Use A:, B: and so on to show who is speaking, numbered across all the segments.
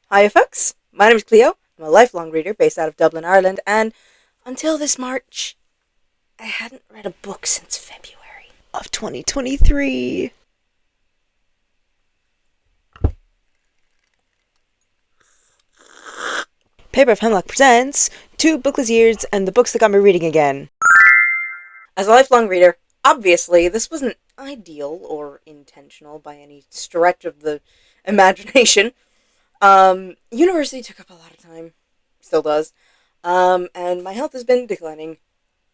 A: Hiya folks, my name is Cleo. I'm a lifelong reader based out of Dublin, Ireland, and until this March, I hadn't read a book since February of 2023. Paper of Hemlock presents 2 bookless years and the books that got me reading again. As a lifelong reader, obviously this wasn't ideal or intentional by any stretch of the imagination. University took up a lot of time, still does, and my health has been declining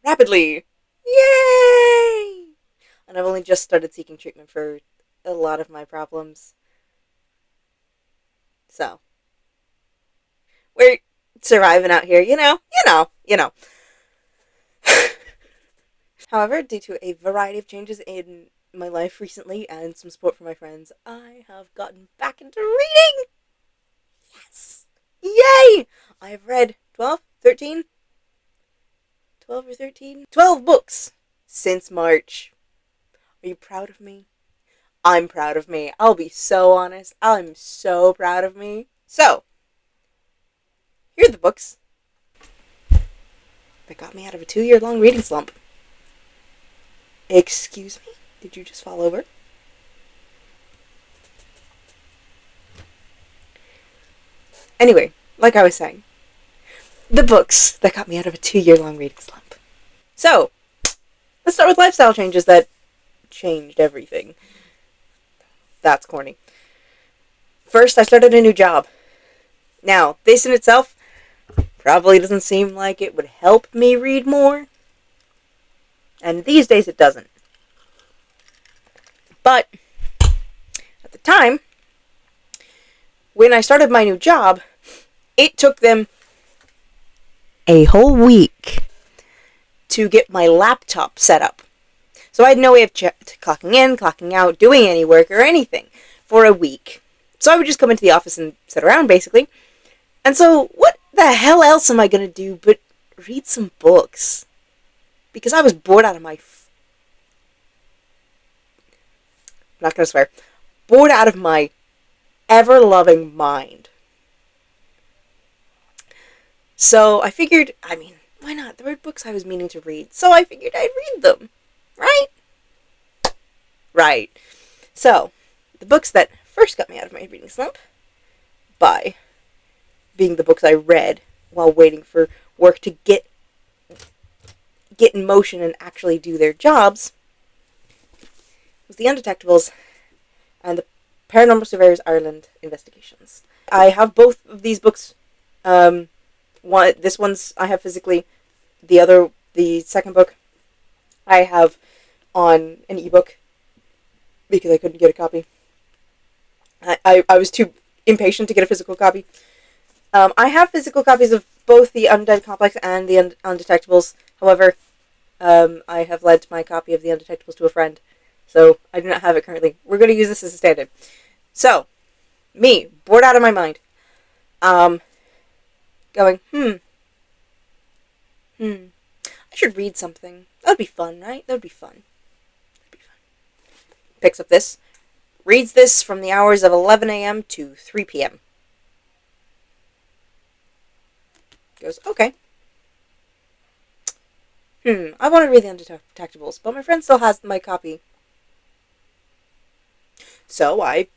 A: rapidly. Yay! And I've only just started seeking treatment for a lot of my problems. So, we're surviving out here, you know. However, due to a variety of changes in my life recently and some support from my friends, I have gotten back into reading! Yes! Yay! I have read 12 or 13? 12 books since March. Are you proud of me? I'm proud of me. I'll be so honest. I'm so proud of me. So, here are the books that got me out of a 2-year-long reading slump. Excuse me? Did you just fall over? Anyway, like I was saying, the books that got me out of a 2-year-long reading slump. So, let's start with lifestyle changes that changed everything. That's corny. First, I started a new job. Now, this in itself probably doesn't seem like it would help me read more. And these days it doesn't. But, at the time, when I started my new job, it took them a whole week to get my laptop set up. So I had no way of clocking in, clocking out, doing any work or anything for a week. So I would just come into the office and sit around, basically. And so, what the hell else am I going to do but read some books? Because I was bored out of my... I'm not going to swear. Bored out of my ever-loving mind. So I figured, why not? There were books I was meaning to read. So I figured I'd read them. Right? Right. So, the books that first got me out of my reading slump, by being the books I read while waiting for work to get in motion and actually do their jobs, was The Undetectables and the Paranormal Surveyors Ireland Investigations. I have both of these books. This one's I have physically. The second book, I have on an ebook because I couldn't get a copy. I was too impatient to get a physical copy. I have physical copies of both the Undead Complex and the Undetectables. However, I have lent my copy of the Undetectables to a friend, so I do not have it currently. We're going to use this as a stand-in. So, me, bored out of my mind, going, I should read something. That would be fun, right? That would be fun. Picks up this, reads this from the hours of 11 a.m. to 3 p.m. Goes, okay. I want to read the Undetectables, but my friend still has my copy. So I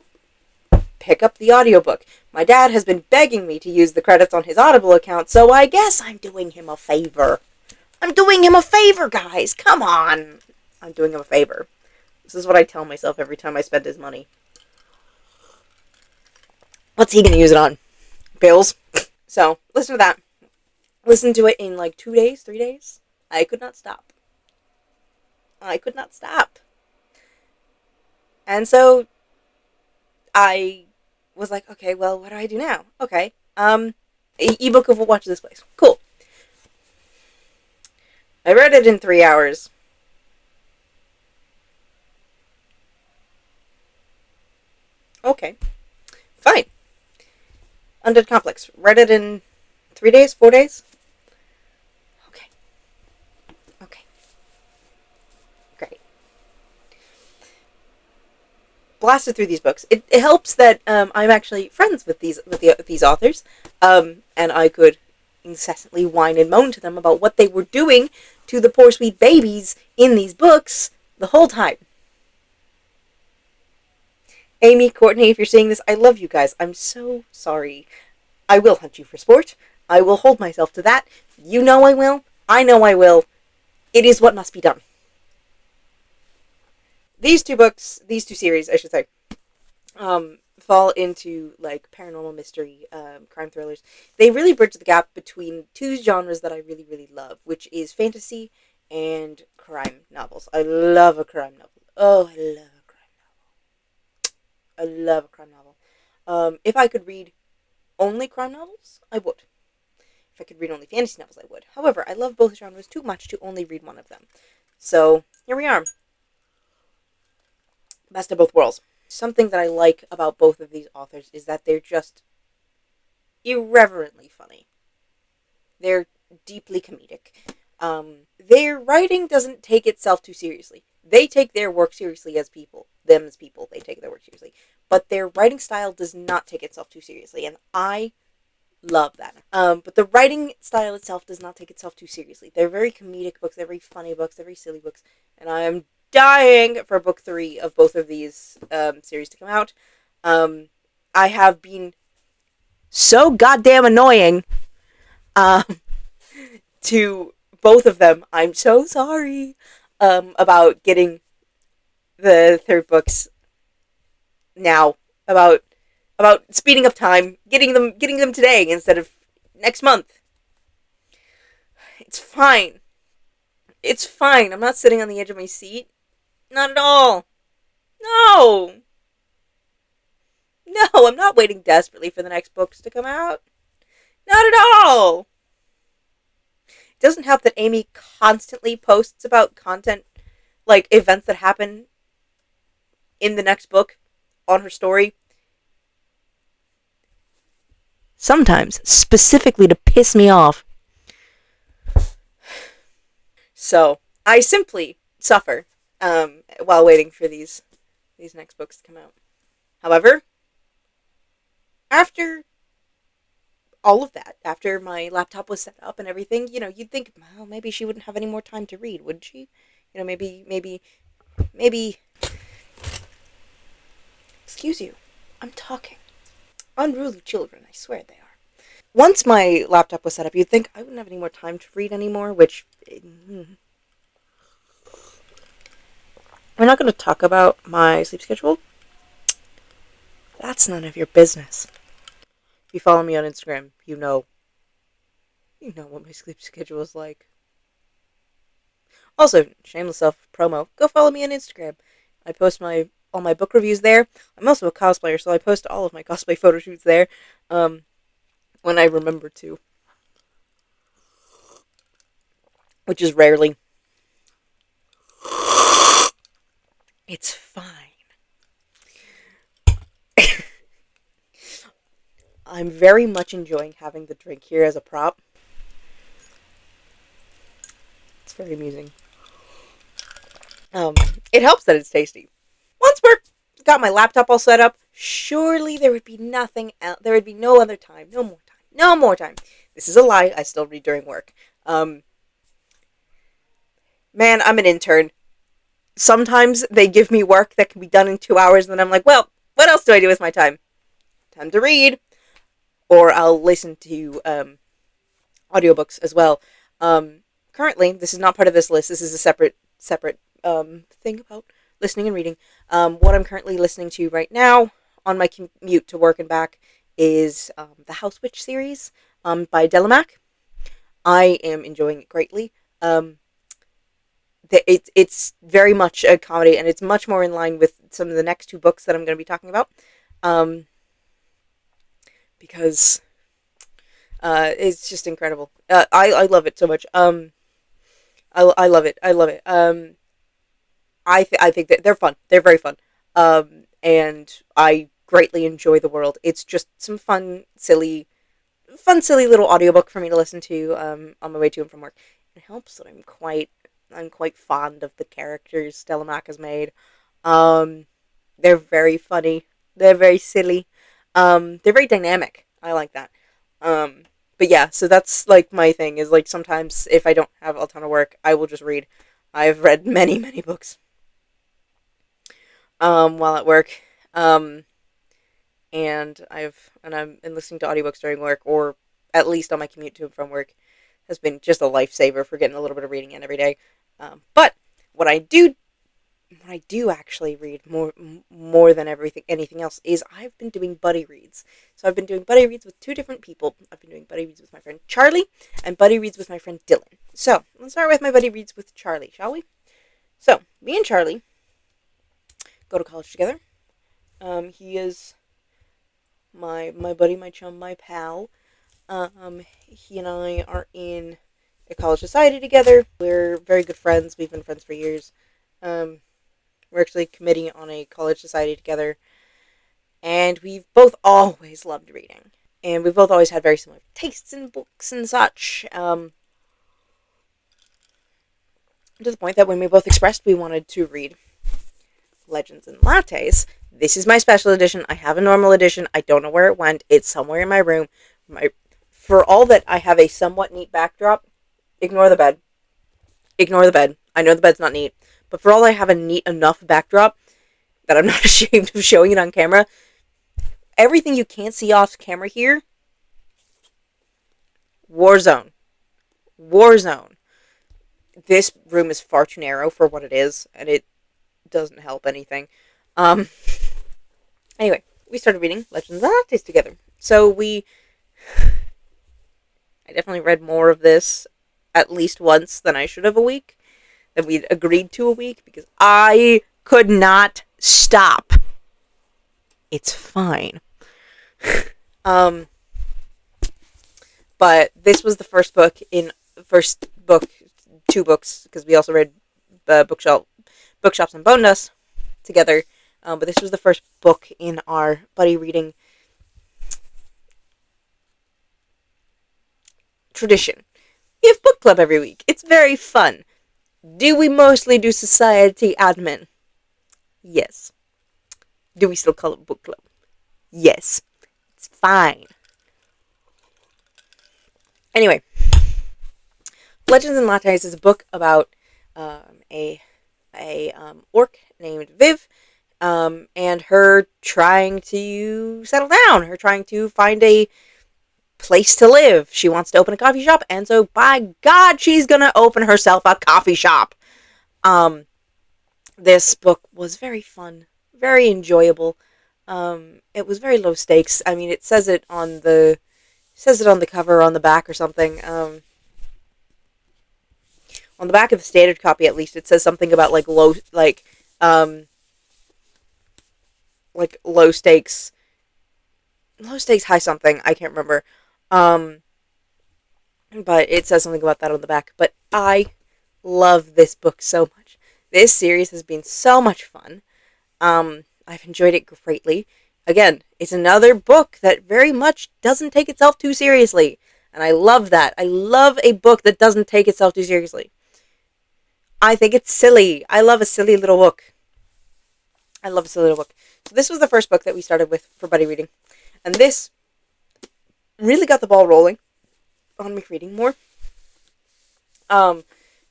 A: pick up the audiobook. My dad has been begging me to use the credits on his Audible account, so I guess I'm doing him a favor. I'm doing him a favor, guys! Come on! I'm doing him a favor. This is what I tell myself every time I spend his money. What's he gonna use it on? Bills? So, listen to that. Listen to it in like 2 days, 3 days. I could not stop. And so, I was like, okay, well, what do I do now? Okay, ebook of Watch This Place. Cool. I read it in 3 hours. Okay. Fine. Undead Complex. Read it in 3 days? 4 days? Okay. Great. blasted through these books. It helps that I'm actually friends with these authors, and I could incessantly whine and moan to them about what they were doing to the poor sweet babies in these books the whole time. Amy, Courtney, if you're seeing this, I love you guys. I'm so sorry. I will hunt you for sport. I will hold myself to that. You know I will. I know I will. It is what must be done. These two books, these two series, I should say, fall into like paranormal mystery, crime thrillers. They really bridge the gap between two genres that I really, really love, which is fantasy and crime novels. I love a crime novel. Oh, I love a crime novel. I love a crime novel. If I could read only crime novels, I would. If I could read only fantasy novels, I would. However, I love both genres too much to only read one of them. So, here we are. Best of both worlds. Something that I like about both of these authors is that they're just irreverently funny. They're deeply comedic. Their writing doesn't take itself too seriously. They take their work seriously as people. Them as people, they take their work seriously. But their writing style does not take itself too seriously, and I love that. But the writing style itself does not take itself too seriously. They're very comedic books, they're very funny books, they're very silly books, and I am dying for book 3 of both of these series to come out. I have been so goddamn annoying to both of them. I'm so sorry about getting the third books now. About speeding up time, getting them today instead of next month. It's fine. It's fine. I'm not sitting on the edge of my seat. Not at all. No. No, I'm not waiting desperately for the next books to come out. Not at all. It doesn't help that Amy constantly posts about content, like events that happen in the next book on her story. Sometimes, specifically to piss me off. So, I simply suffer while waiting for these next books to come out. However, after all of that, after my laptop was set up and everything, you'd think, well, maybe she wouldn't have any more time to read, would she? Maybe. Excuse you. I'm talking. Unruly children, I swear they are. Once my laptop was set up, you'd think I wouldn't have any more time to read anymore, which... We're not going to talk about my sleep schedule. That's none of your business. If you follow me on Instagram, you know what my sleep schedule is like. Also, shameless self-promo, go follow me on Instagram. I post all my book reviews there. I'm also a cosplayer, so I post all of my cosplay photo shoots there, when I remember to. Which is rarely. It's fine. I'm very much enjoying having the drink here as a prop. It's very amusing. It helps that it's tasty. Once we're got my laptop all set up, surely there would be nothing else. There would be no other time. No more time. No more time. This is a lie. I still read during work. Man, I'm an intern. Sometimes they give me work that can be done in 2 hours, and then I'm like, well, what else do I do with my time? Time to read. Or I'll listen to audiobooks as well. Currently, this is not part of this list. This is a separate thing about listening and reading. What I'm currently listening to right now on my commute to work and back is the House Witch series by Delamac. I am enjoying it greatly. It's very much a comedy, and it's much more in line with some of the next 2 books that I'm going to be talking about. Because it's just incredible. I love it so much. I love it. I love it. I think that they're fun. They're very fun. And I greatly enjoy the world. It's just some fun, silly little audiobook for me to listen to on my way to and from work. It helps that I'm quite fond of the characters Stella Mac has made. They're very funny. They're very silly. They're very dynamic. I like that. Um, but yeah, so that's like my thing is like sometimes if I don't have a ton of work, I will just read. I've read many, many books while at work. Um, and I'm listening to audiobooks during work or at least on my commute to and from work has been just a lifesaver for getting a little bit of reading in every day. But what I do what I do actually read more than anything else is I've been doing buddy reads. So I've been doing buddy reads with two different people. I've been doing buddy reads with my friend Charlie and buddy reads with my friend Dylan. So let's start with my buddy reads with Charlie, shall we? So me and Charlie go to college together. He is my buddy, my chum, my pal. He and I are in a college society together. We're very good friends. We've been friends for years. We're actually committing on a college society together. And we've both always loved reading. And we've both always had very similar tastes in books and such. To the point that when we both expressed we wanted to read Legends and Lattes, this is my special edition. I have a normal edition. I don't know where it went. It's somewhere in my room. For all that I have a somewhat neat backdrop, ignore the bed. Ignore the bed. I know the bed's not neat. But for all I have a neat enough backdrop that I'm not ashamed of showing it on camera, everything you can't see off camera here, Warzone. Warzone. This room is far too narrow for what it is, and it doesn't help anything. Anyway, we started reading Legends and Lattes together. So I definitely read more of this at least once than I should have a week. That we'd agreed to a week because I could not stop. It's fine. But this was the first book, two books, because we also read Bookshops and Bone Dust together. But this was the first book in our buddy reading tradition. We have book club every week. It's very fun. Do we mostly do society admin? Yes. Do we still call it book club? Yes. It's fine. Anyway, Legends and Lattes is a book about a orc named Viv, and her trying to settle down, her trying to find a place to live. She wants to open a coffee shop, and so by God, she's gonna open herself a coffee shop. This book was very fun, very enjoyable. It was very low stakes. I mean, it says it on the cover or on the back or something. On the back of the standard copy, at least, it says something about low stakes, high something. I can't remember. But it says something about that on the back. But I love this book so much. This series has been so much fun. I've enjoyed it greatly. Again, it's another book that very much doesn't take itself too seriously. And I love that. I love a book that doesn't take itself too seriously. I think it's silly. I love a silly little book. So this was the first book that we started with for buddy reading. And this really got the ball rolling on me reading more.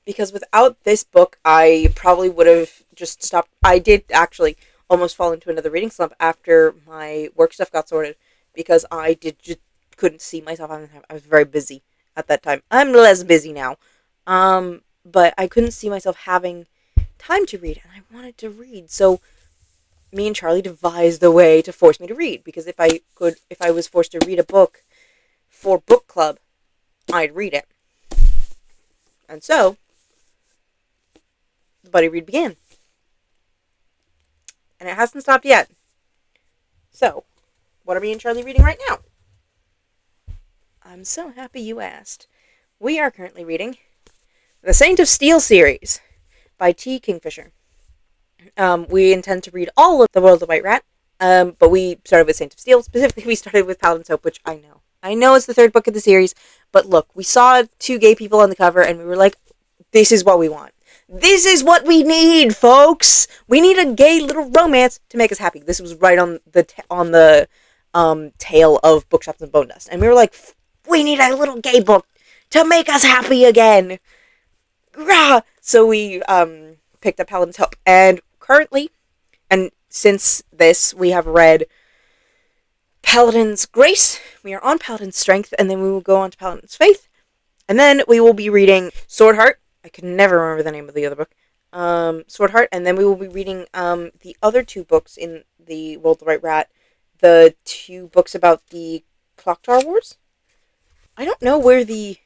A: Because without this book, I probably would have just stopped. I did actually almost fall into another reading slump after my work stuff got sorted, because I just couldn't see myself. I was very busy at that time. I'm less busy now. But I couldn't see myself having time to read, and I wanted to read. So me and Charlie devised a way to force me to read, because if I was forced to read a book for book club, I'd read it. And so the buddy read began. And it hasn't stopped yet. So, what are me and Charlie reading right now? I'm so happy you asked. We are currently reading The Saint of Steel series by T. Kingfisher. We intend to read all of The World of White Rat, but we started with Saint of Steel. Specifically, we started with Paladin's Hope, which I know it's the third book of the series, but look, we saw two gay people on the cover, and we were like, this is what we want. This is what we need, folks. We need a gay little romance to make us happy. This was right on the tail of Bookshops and Bone Dust, and we were like, we need a little gay book to make us happy again. Rah! So we picked up Paladin's Hope, and currently, and since this, we have read Paladin's Grace. We are on Paladin's Strength, and then we will go on to Paladin's Faith, and then we will be reading Swordheart. I can never remember the name of the other book. Swordheart, and then we will be reading the other two books in the World of the White Rat, the two books about the Clock Tower Wars. I don't know where they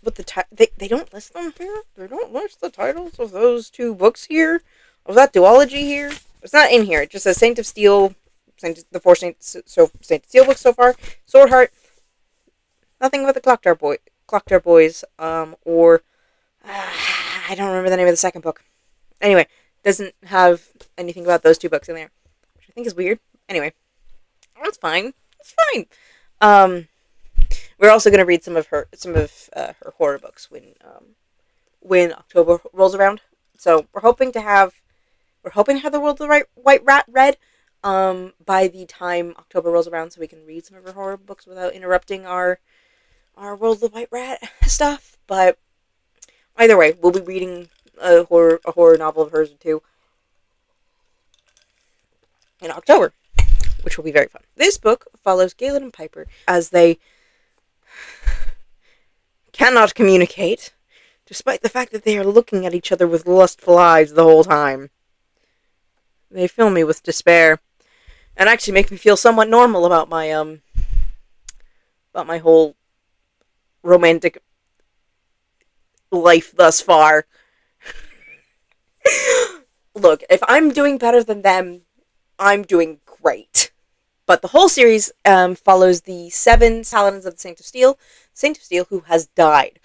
A: don't list them here. They don't list the titles of those two books here. Of that duology here. It's not in here. It just says Saint of Steel, the four Saint of Steel books so far. Swordheart. Nothing about the Clock Tower Boys, or I don't remember the name of the second book. Anyway, doesn't have anything about those two books in there, which I think is weird. Anyway, that's fine. It's fine. We're also going to read some of her horror books when October rolls around. So we're hoping to have the World of the White Rat read by the time October rolls around, so we can read some of her horror books without interrupting our World of the White Rat stuff. But either way, we'll be reading a horror novel of hers or two in October, which will be very fun. This book follows Galen and Piper as they cannot communicate, despite the fact that they are looking at each other with lustful eyes the whole time. They fill me with despair, and actually make me feel somewhat normal about my whole romantic life thus far. Look, if I'm doing better than them, I'm doing great. But the whole series follows the 7 Paladins of the Saint of Steel. Saint of Steel, who has died.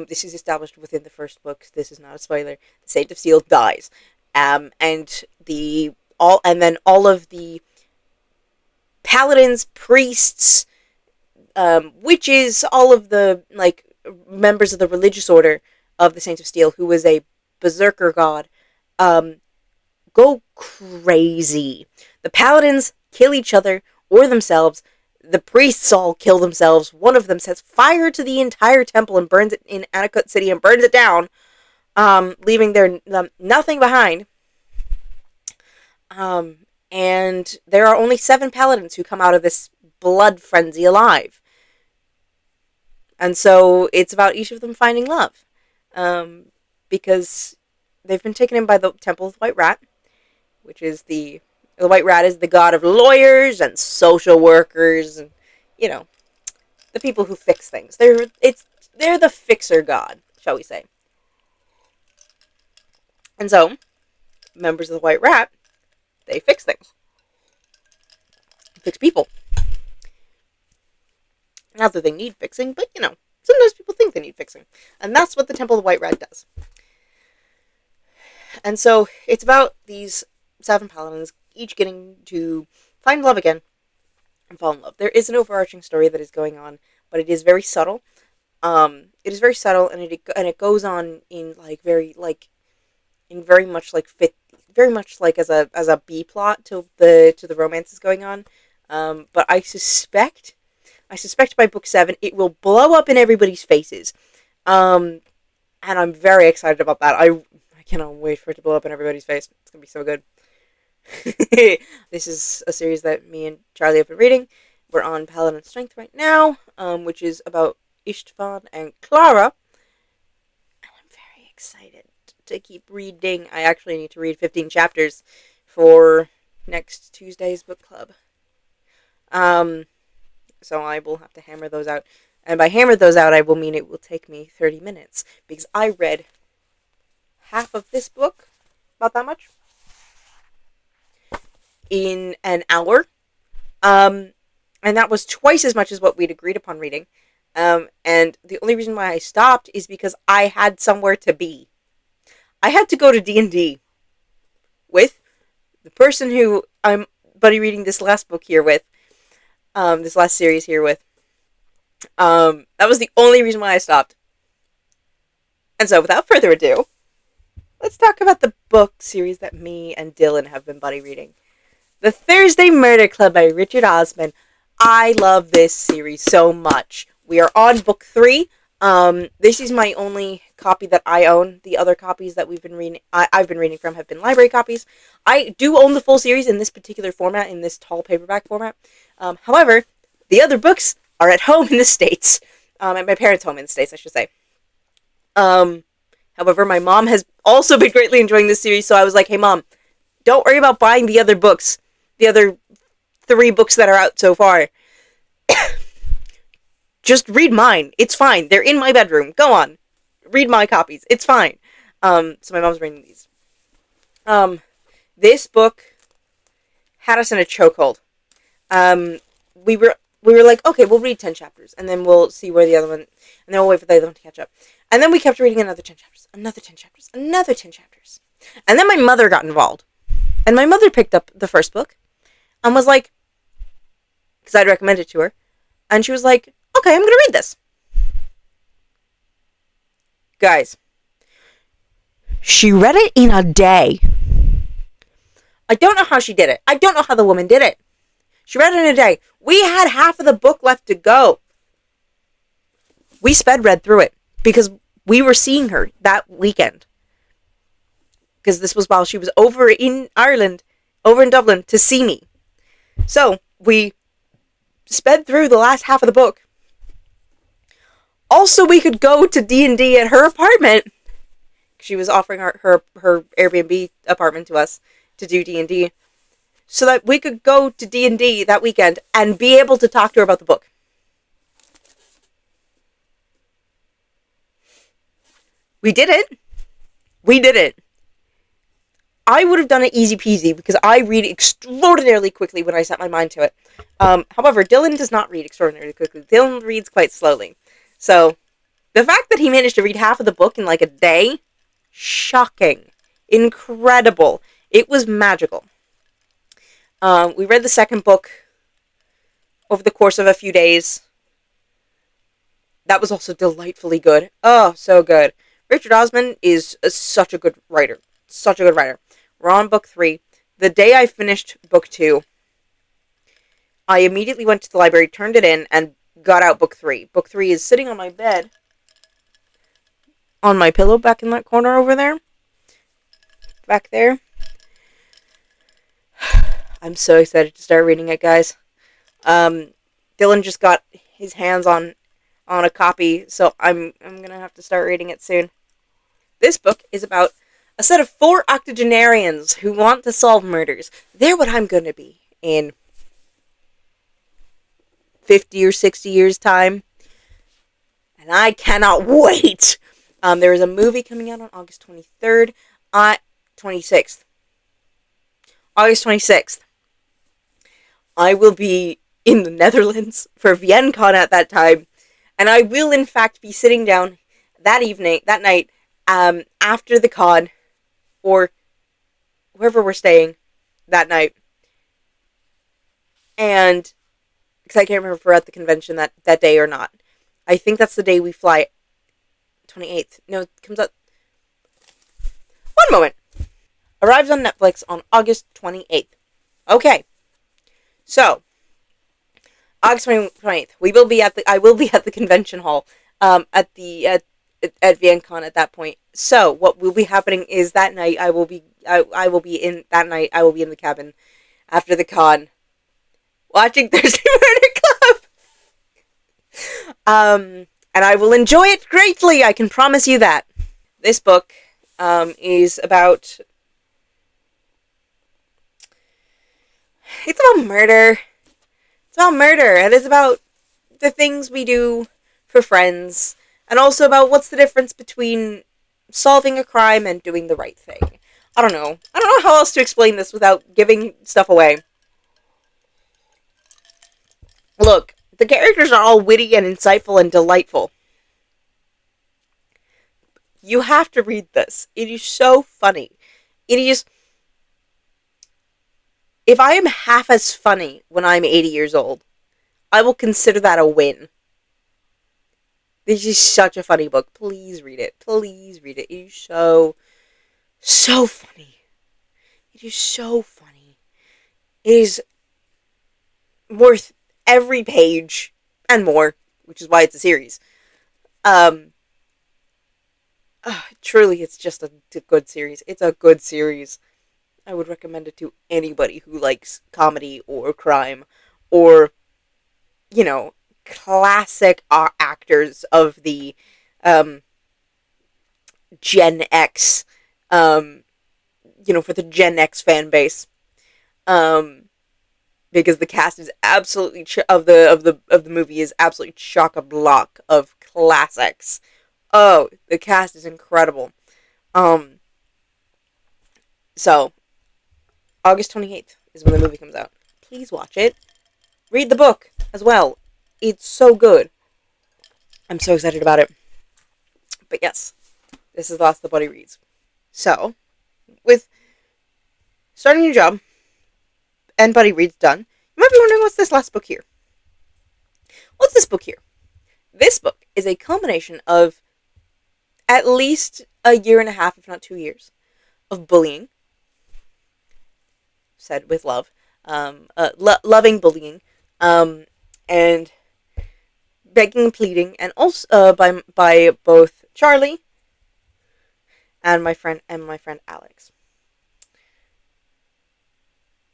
A: This is established within the first book. This is not a spoiler. The Saint of Steel dies, and all of the paladins, priests, witches, all of the members of the religious order of the Saint of Steel, who was a berserker god, go crazy. The paladins kill each other or themselves. The priests all kill themselves. One of them sets fire to the entire temple and burns it in Anakut City and burns it down, leaving there nothing behind. And there are only 7 paladins who come out of this blood frenzy alive. And so it's about each of them finding love. Because they've been taken in by the Temple of the White Rat, which is the White Rat is the god of lawyers and social workers and, the people who fix things. They're the fixer god, shall we say. And so, members of the White Rat, they fix things. Fix people. Not that they need fixing, but, sometimes people think they need fixing. And that's what the Temple of the White Rat does. And so, it's about these 7 paladins each getting to find love again and fall in love. There is an overarching story that is going on, but it is very subtle. It is very subtle, and it goes on in very much as a B plot to the romances going on. But I suspect by book 7 it will blow up in everybody's faces, and I'm very excited about that. I cannot wait for it to blow up in everybody's face. It's gonna be so good. This is a series that me and Charlie have been reading. We're on Paladin's Strength right now, which is about Istvan and Clara. And I'm very excited to keep reading. I actually need to read 15 chapters for next Tuesday's book club. So I will have to hammer those out. And by hammer those out, I will mean it will take me 30 minutes. Because I read half of this book, about that much, in an hour. And that was twice as much as what we'd agreed upon reading. And the only reason why I stopped is because I had somewhere to be. I had to go to D&D with the person who I'm buddy reading this last book here with. This last series here with. That was the only reason why I stopped. And so, without further ado, let's talk about the book series that me and Dylan have been buddy reading. The Thursday Murder Club by Richard Osman. I love this series so much. We are on book 3. This is my only copy that I own. The other copies that I've been reading from have been library copies. I do own the full series in this particular format, in this tall paperback format. However, the other books are at home in the States. At my parents' home in the States, I should say. However, my mom has also been greatly enjoying this series, so I was like, hey mom, don't worry about buying the other books. The other 3 books that are out so far. Just read mine. It's fine. They're in my bedroom. Go on. Read my copies. It's fine. So my mom's reading these. This book had us in a chokehold. We were like, okay, we'll read 10 chapters, and then we'll see where the other one, and then we'll wait for the other one to catch up. And then we kept reading another 10 chapters, another 10 chapters, another 10 chapters. And then my mother got involved. And my mother picked up the first book and was like, because I'd recommended it to her, and she was like, okay, I'm going to read this. Guys, she read it in a day. I don't know how she did it. I don't know how the woman did it. She read it in a day. We had half of the book left to go. We sped read through it because we were seeing her that weekend. Because this was while she was over in Ireland, over in Dublin, to see me. So, we sped through the last half of the book. Also, we could go to D&D at her apartment. She was offering her Airbnb apartment to us to do D&D. So that we could go to D&D that weekend and be able to talk to her about the book. We did it. We did it. I would have done it easy peasy because I read extraordinarily quickly when I set my mind to it. However, Dylan does not read extraordinarily quickly. Dylan reads quite slowly. So, the fact that he managed to read half of the book in like a day, shocking. Incredible. It was magical. We read the second book over the course of a few days. That was also delightfully good. Oh, so good. Richard Osman is such a good writer. Such a good writer. We're on book 3. The day I finished book 2, I immediately went to the library, turned it in, and got out book 3. Book 3 is sitting on my bed, on my pillow back in that corner over there. Back there. I'm so excited to start reading it, guys. Dylan just got his hands on a copy, so I'm gonna have to start reading it soon. This book is about a set of 4 octogenarians who want to solve murders. They're what I'm gonna be in 50 or 60 years' time. And I cannot wait! There is a movie coming out on August 23rd. 26th. August 26th. I will be in the Netherlands for VienCon at that time. And I will, in fact, be sitting down that night, after the con, or wherever we're staying that night. And, because I can't remember if we're at the convention that day or not. I think that's the day we fly. 28th. No, it comes out. One moment. Arrives on Netflix on August 28th. Okay. So, August 28th. I will be at the convention hall, at VienCon at that point. So, what will be happening is that night I will be in the cabin after the con, watching Thursday Murder Club. And I will enjoy it greatly, I can promise you that. This book, is about... It's about murder. It's about murder, and it's about the things we do for friends, and also about what's the difference between solving a crime and doing the right thing. I don't know how else to explain this without giving stuff away. Look, the characters are all witty and insightful and delightful. You have to read this. It is so funny. It is... If I am half as funny when I'm 80 years old, I will consider that a win. This is such a funny book. Please read it. Please read it. It is so funny. It is so funny. It is worth every page and more, which is why it's a series. Truly, it's just a good series. It's a good series. I would recommend it to anybody who likes comedy or crime or, classic actors of the um, Gen X, um, for the Gen X fan base. Because the cast is absolutely of the movie is absolutely chock a block of classics. Oh, the cast is incredible. Um, so August 28th is when the movie comes out. Please watch it. Read the book as well. It's so good. I'm so excited about it. But yes, this is the last of the Buddy Reads. So, with starting a new job and Buddy Reads done, you might be wondering, what's this last book here? What's this book here? This book is a culmination of at least a year and a half, if not 2 years, of bullying, said with love, loving bullying, and begging and pleading, and also by both Charlie and my friend Alex.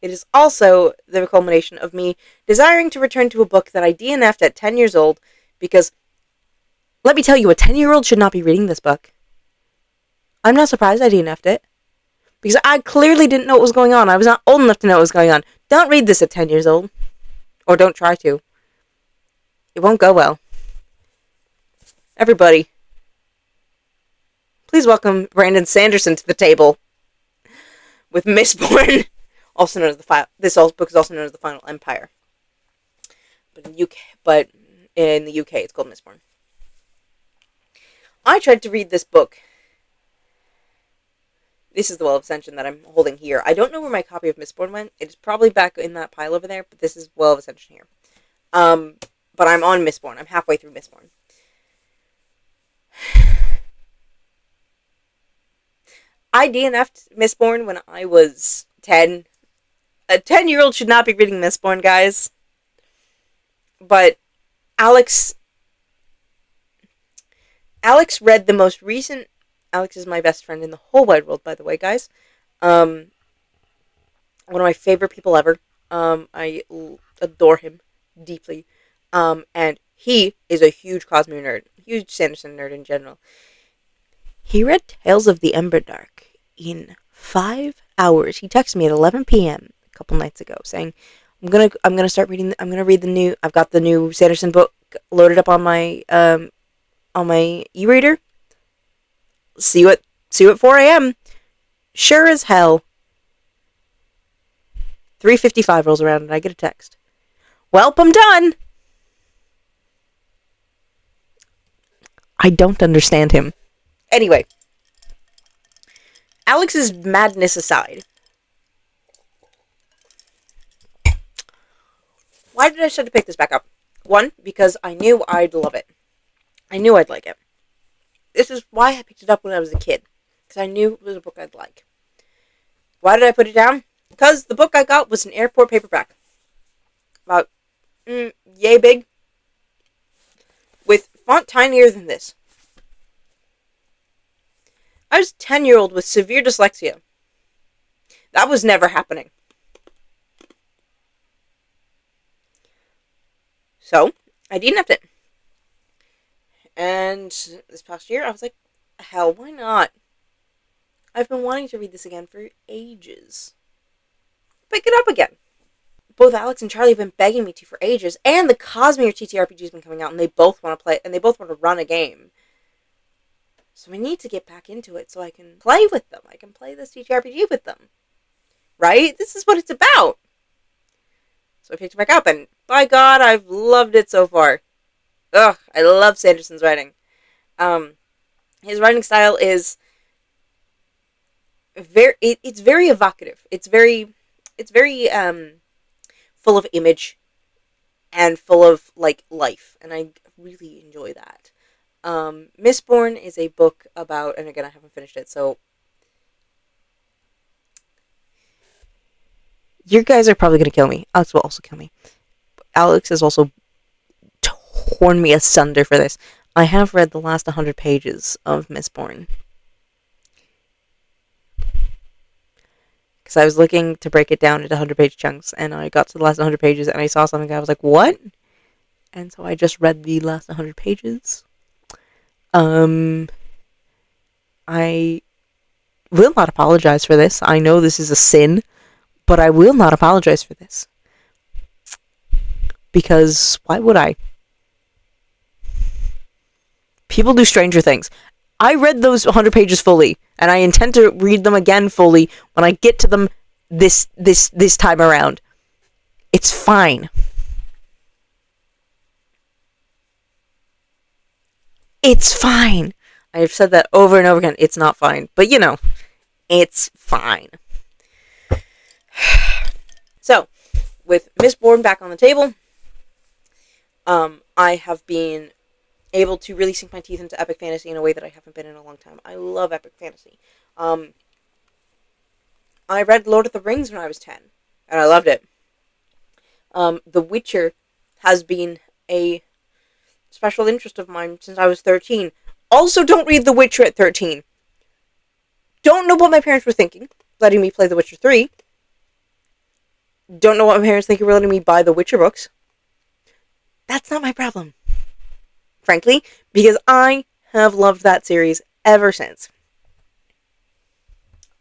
A: It is also the culmination of me desiring to return to a book that I DNF'd at 10 years old, because, let me tell you, a 10-year-old should not be reading this book. I'm not surprised I DNF'd it, because I clearly didn't know what was going on. I was not old enough to know what was going on. Don't read this at 10 years old. Or don't try to. It won't go well. Everybody, please welcome Brandon Sanderson to the table with Mistborn, also known as This book is also known as The Final Empire. But in the UK, it's called Mistborn. I tried to read this book. This is the Well of Ascension that I'm holding here. I don't know where my copy of Mistborn went. It's probably back in that pile over there, but this is Well of Ascension here. But I'm on Mistborn. I'm halfway through Mistborn. I DNF'd Mistborn when I was 10. A 10-year-old should not be reading Mistborn, guys. But Alex read the most recent. Alex is my best friend in the whole wide world, by the way, guys. One of my favorite people ever. I adore him deeply. And he is a huge Cosmo nerd. Huge Sanderson nerd in general. He read Tales of the Emberdark in 5 hours. He texted me at 11 p.m. a couple nights ago saying, I'm gonna start reading. I'm gonna read the new. I've got the new Sanderson book loaded up on my e-reader. See you at 4 a.m. Sure as hell. 3:55 rolls around and I get a text. Welp, I'm done. I don't understand him. Anyway, Alex's madness aside, why did I start to pick this back up? One, because I knew I'd love it. I knew I'd like it. This is why I picked it up when I was a kid, because I knew it was a book I'd like. Why did I put it down? Because the book I got was an airport paperback. About yay big, with font tinier than this. I was a 10-year-old with severe dyslexia. That was never happening. So, I DNF'd it. And this past year, I was like, hell, why not? I've been wanting to read this again for ages. Pick it up again. Both Alex and Charlie have been begging me to for ages, and the Cosmere TTRPG has been coming out, and they both want to play, and they both want to run a game. So I need to get back into it so I can play with them. I can play this TTRPG with them. Right? This is what it's about. So I picked it back up, and by God, I've loved it so far. Ugh, I love Sanderson's writing. His writing style is it's very evocative. It's very full of image and full of like life, and I really enjoy that. Mistborn is a book about, and again, I haven't finished it, so you guys are probably going to kill me. Alex will also kill me. Alex has also torn me asunder for this. I have read the last 100 pages of Mistborn. Because I was looking to break it down into 100-page chunks, and I got to the last 100 pages, and I saw something, I was like, what? And so I just read the last 100 pages. I will not apologize for this. I know this is a sin, but I will not apologize for this. Because why would I? People do stranger things. I read those 100 pages fully, and I intend to read them again fully when I get to them this time around. It's fine. It's fine. I've said that over and over again. It's not fine. But you know, it's fine. So, with Mistborn back on the table, I have been able to really sink my teeth into epic fantasy in a way that I haven't been in a long time. I love epic fantasy. I read Lord of the Rings when I was 10, and I loved it. The Witcher has been a special interest of mine since I was 13. Also, don't read The Witcher at 13. Don't know what my parents were thinking, letting me play The Witcher 3. Don't know what my parents think were letting me buy The Witcher books. That's not my problem. Frankly, because I have loved that series ever since.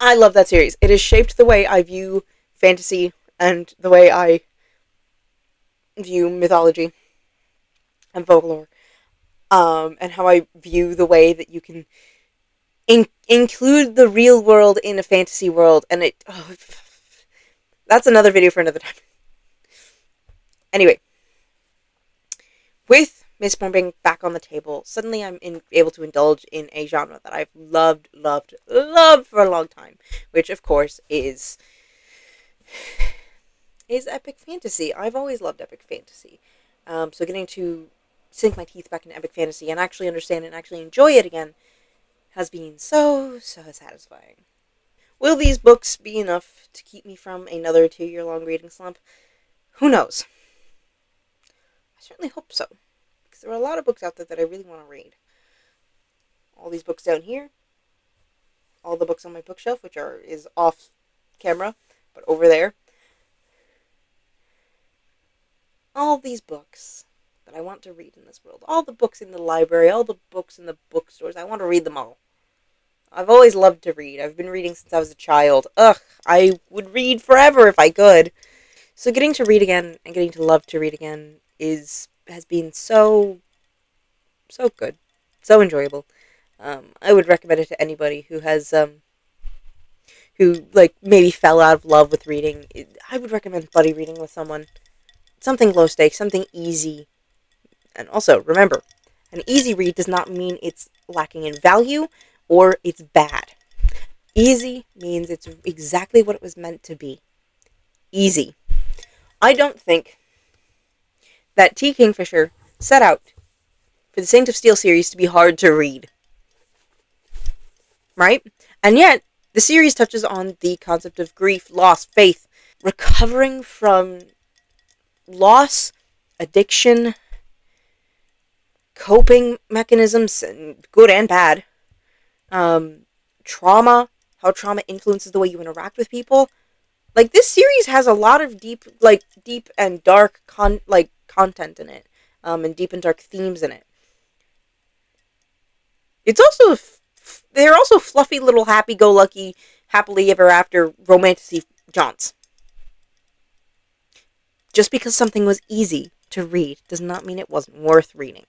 A: I love that series. It has shaped the way I view fantasy and the way I view mythology and folklore. And how I view the way that you can include the real world in a fantasy world. And that's another video for another time. Anyway, with Mistborn being back on the table, suddenly I'm able to indulge in a genre that I've loved for a long time, which of course is epic fantasy. I've always loved epic fantasy. So getting to sink my teeth back into epic fantasy and actually understand it and actually enjoy it again has been so satisfying. Will these books be enough to keep me from another 2-year-long reading slump? Who knows? I certainly hope so. Because there are a lot of books out there that I really want to read. All these books down here. All the books on my bookshelf, which is off camera, but over there. All these books that I want to read in this world. All the books in the library, all the books in the bookstores. I want to read them all. I've always loved to read. I've been reading since I was a child. I would read forever if I could. So getting to read again and getting to love to read again has been so good. So enjoyable. I would recommend it to anybody who has, who, maybe fell out of love with reading. I would recommend buddy reading with someone. Something low stakes, something easy. And also, remember, an easy read does not mean it's lacking in value or it's bad. Easy means it's exactly what it was meant to be. Easy. I don't think that T. Kingfisher set out for the Saint of Steel series to be hard to read. Right? And yet, the series touches on the concept of grief, loss, faith, recovering from loss, addiction, coping mechanisms, good and bad, trauma, how trauma influences the way you interact with people. This series has a lot of deep and dark content in it, and deep and dark themes in it. It's also they're also fluffy little happy-go-lucky, happily ever after romantic jaunts. Just because something was easy to read does not mean it wasn't worth reading.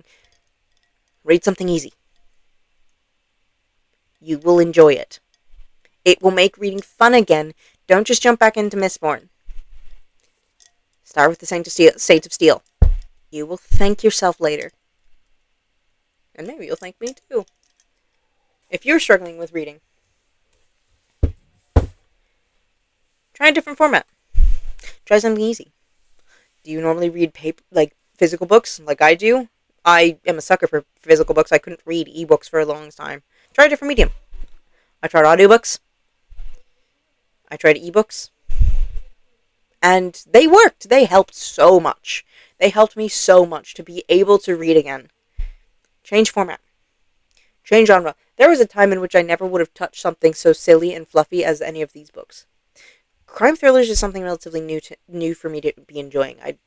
A: Read something easy. You will enjoy it. It will make reading fun again. Don't just jump back into Mistborn. Start with the Saint of Steel. You will thank yourself later. And maybe you'll thank me too. If you're struggling with reading, try a different format. Try something easy. Do you normally read physical books like I do? I am a sucker for physical books. I couldn't read ebooks for a long time. Tried a different medium. I tried audiobooks. I tried ebooks. And they worked. They helped so much. They helped me so much to be able to read again. Change format. Change genre. There was a time in which I never would have touched something so silly and fluffy as any of these books. Crime thrillers is something relatively new for me to be enjoying. I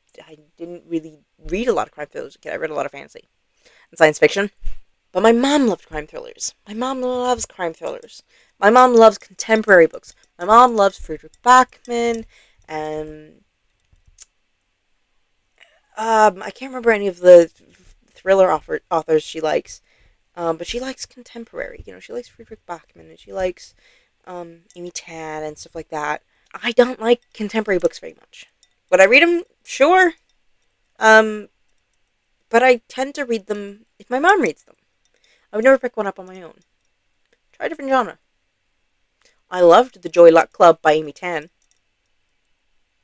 A: didn't really read a lot of crime thrillers as a kid. I read a lot of fantasy and science fiction. But my mom loved crime thrillers. My mom loves crime thrillers. My mom loves contemporary books. My mom loves Friedrich Bachmann and I can't remember any of the thriller authors she likes. But she likes contemporary. She likes Friedrich Bachmann and she likes Amy Tan and stuff like that. I don't like contemporary books very much. Would I read them? Sure. But I tend to read them if my mom reads them. I would never pick one up on my own. Try a different genre. I loved The Joy Luck Club by Amy Tan.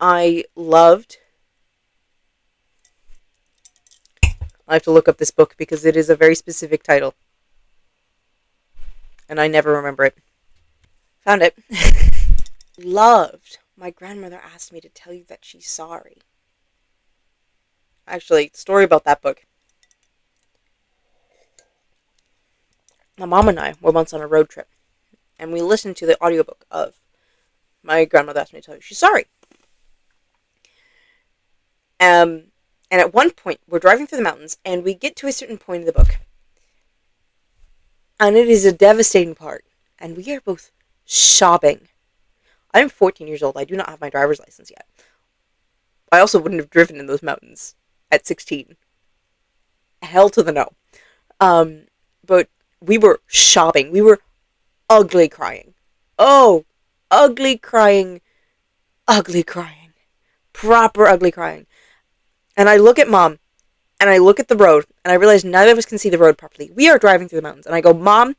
A: I have to look up this book because it is a very specific title. And I never remember it. Found it. Loved. My grandmother asked me to tell you that she's sorry. Actually, story about that book. My mom and I were once on a road trip. And we listened to the audiobook of My Grandmother Asked Me to Tell You She's Sorry. And at one point, we're driving through the mountains, and we get to a certain point in the book. And it is a devastating part. And we are both sobbing. I'm 14 years old. I do not have my driver's license yet. I also wouldn't have driven in those mountains at 16. Hell to the no. But we were sobbing. We were ugly crying. Oh, ugly crying. Ugly crying. Proper ugly crying. And I look at Mom, and I look at the road, and I realize neither of us can see the road properly. We are driving through the mountains, and I go, Mom,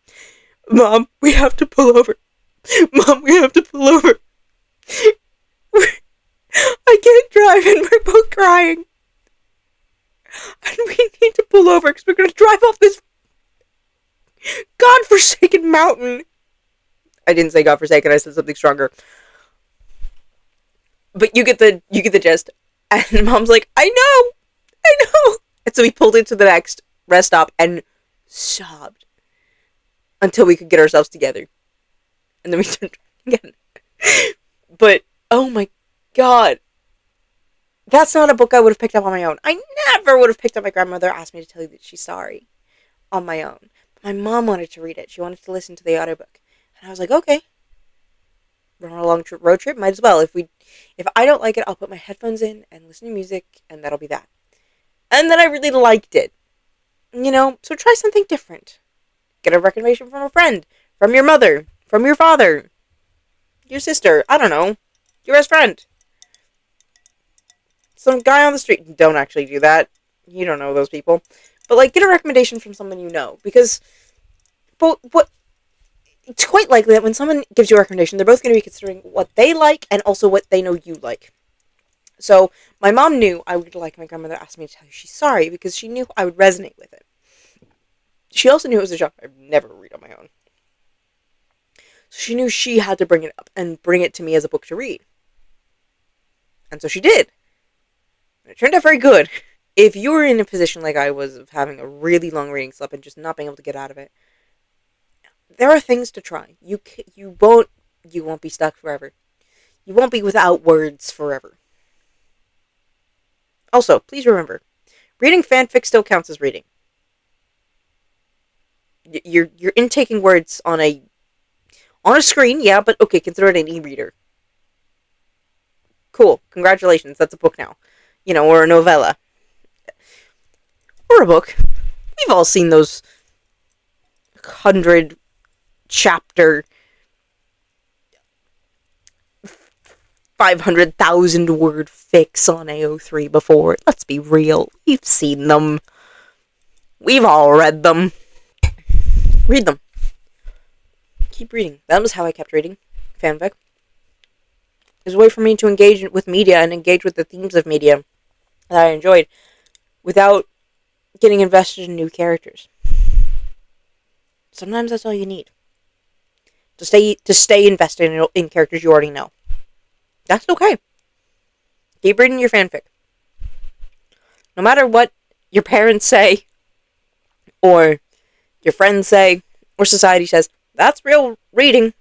A: we have to pull over. Mom, we have to pull over. I can't drive, and we're both crying. And we need to pull over, because we're going to drive off this godforsaken mountain. I didn't say godforsaken, I said something stronger. But you get the gist. And Mom's like, I know. And so we pulled into the next rest stop and sobbed until we could get ourselves together. And then we turned again. But, oh my god. That's not a book I would have picked up on my own. I never would have picked up My Grandmother Asked Me to Tell You That She's Sorry on my own. But my mom wanted to read it. She wanted to listen to the audiobook. And I was like, okay. We're on a long road trip, might as well. If I don't like it, I'll put my headphones in and listen to music, and that'll be that. And then I really liked it. So try something different. Get a recommendation from a friend, from your mother, from your father, your sister, I don't know, your best friend. Some guy on the street. Don't actually do that. You don't know those people. But, get a recommendation from someone you know. Because, it's quite likely that when someone gives you a recommendation, they're both going to be considering what they like and also what they know you like. So, my mom knew I would like My Grandmother Asked Me to Tell You She's Sorry because she knew I would resonate with it. She also knew it was a genre I'd never read on my own. So she knew she had to bring it up and bring it to me as a book to read. And so she did. And it turned out very good. If you were in a position like I was of having a really long reading slump and just not being able to get out of it, there are things to try. You won't be stuck forever. You won't be without words forever. Also, please remember, reading fanfic still counts as reading. You're intaking words on a screen, yeah, but okay, consider it an e-reader. Cool, congratulations, that's a book now. Or a novella. Or a book. We've all seen those 100 chapter 500,000 word fics on AO3 before. Let's be real. We've seen them. We've all read them. Read them. Keep reading. That was how I kept reading fanfic. It was a way for me to engage with media and engage with the themes of media that I enjoyed without getting invested in new characters. Sometimes that's all you need to stay invested in characters you already know. That's okay. Keep reading your fanfic. No matter what your parents say, or your friends say, or society says, that's real reading.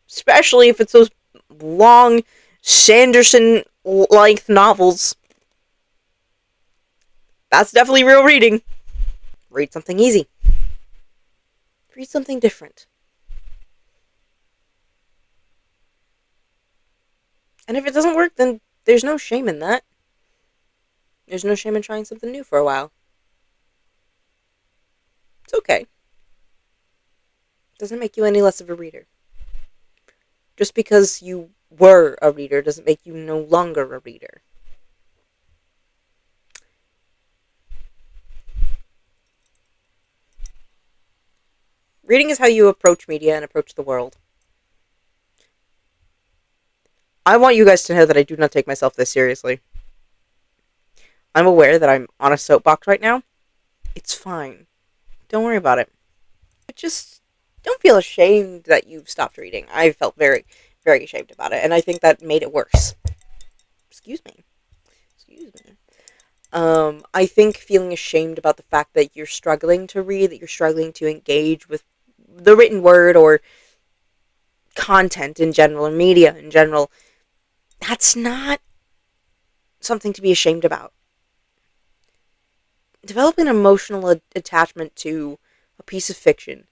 A: Especially if it's those long Sanderson-length novels. That's definitely real reading. Read something easy. Read something different. And if it doesn't work, then there's no shame in that. There's no shame in trying something new for a while. It's okay. It doesn't make you any less of a reader. Just because you were a reader doesn't make you no longer a reader. Reading is how you approach media and approach the world. I want you guys to know that I do not take myself this seriously. I'm aware that I'm on a soapbox right now. It's fine. Don't worry about it. But just don't feel ashamed that you've stopped reading. I felt very, very ashamed about it, and I think that made it worse. Excuse me. I think feeling ashamed about the fact that you're struggling to read, that you're struggling to engage with the written word or content in general, or media in general, that's not something to be ashamed about. Develop an emotional attachment to a piece of fiction.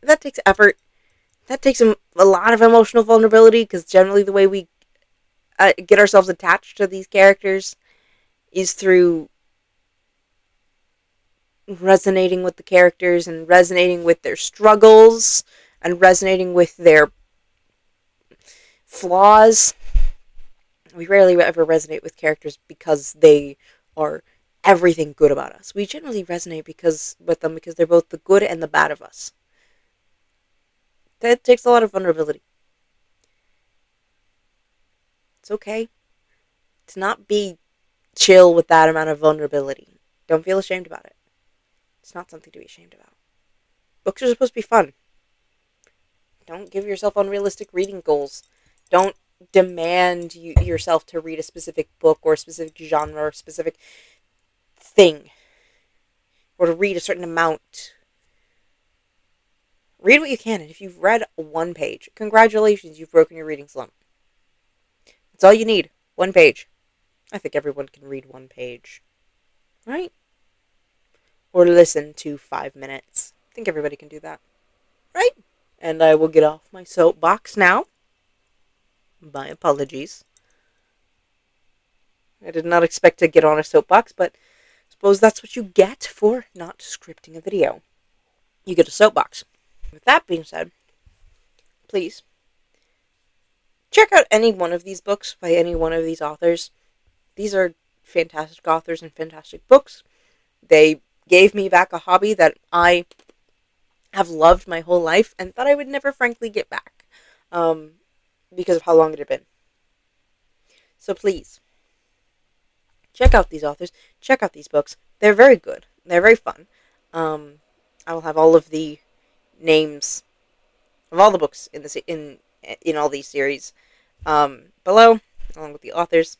A: That takes effort. That takes a lot of emotional vulnerability, because generally the way we get ourselves attached to these characters is through resonating with the characters and resonating with their struggles and resonating with their flaws. We rarely ever resonate with characters because they are everything good about us. We generally resonate with them because they're both the good and the bad of us. That takes a lot of vulnerability. It's okay to not be chill with that amount of vulnerability. Don't feel ashamed about it. It's not something to be ashamed about. Books are supposed to be fun. Don't give yourself unrealistic reading goals. Don't demand yourself to read a specific book or a specific genre or a specific thing, or to read a certain amount. Read what you can, and if you've read one page, congratulations, you've broken your reading slump. That's all you need. One page. I think everyone can read one page. Right? Or listen to 5 minutes. I think everybody can do that. Right? And I will get off my soapbox now. My apologies. I did not expect to get on a soapbox, but I suppose that's what you get for not scripting a video. You get a soapbox. With that being said, please check out any one of these books by any one of these authors. These are fantastic authors and fantastic books. They gave me back a hobby that I have loved my whole life and thought I would never frankly get back, because of how long it had been. So please, check out these authors. Check out these books. They're very good. They're very fun. I will have all of the names of all the books in all these series below, along with the authors.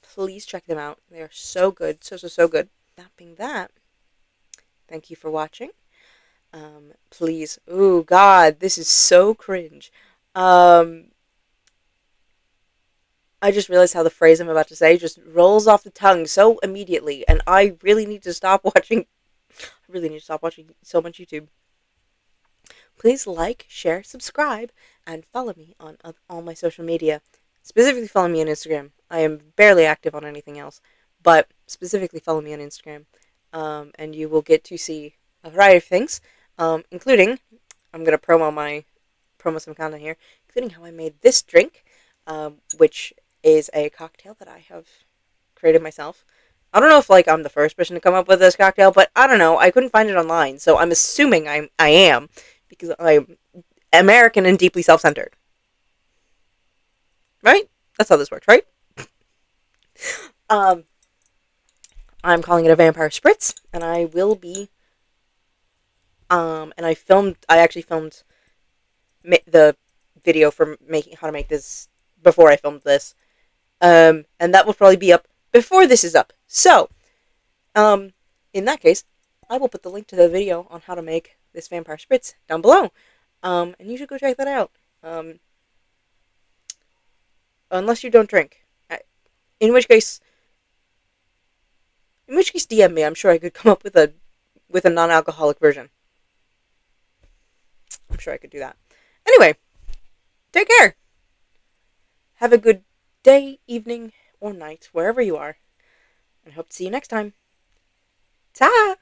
A: Please check them out. They are so good, so good. That being that, thank you for watching. Please, ooh, God, this is so cringe. I just realized how the phrase I'm about to say just rolls off the tongue so immediately, and I really need to stop watching. I really need to stop watching so much YouTube. Please like, share, subscribe, and follow me on all my social media. Specifically, follow me on Instagram. I am barely active on anything else, but specifically follow me on Instagram, and you will get to see a variety of things, including, I'm going to promo some content here, including how I made this drink, which is a cocktail that I have created myself. I don't know if I'm the first person to come up with this cocktail, but I don't know. I couldn't find it online, so I'm assuming I am, because I'm American and deeply self-centered. Right? That's how this works, right? Um, I'm calling it a vampire spritz, and I will be. And I actually filmed the video for making how to make this before I filmed this. And that will probably be up before this is up. So, um, in that case, I will put the link to the video on how to make this vampire spritz down below. And you should go check that out. Um, unless you don't drink, in which case, DM me. I'm sure I could come up with a non-alcoholic version. I'm sure I could do that. Anyway, take care. Have a good day, evening, or night, wherever you are. And I hope to see you next time. Ta!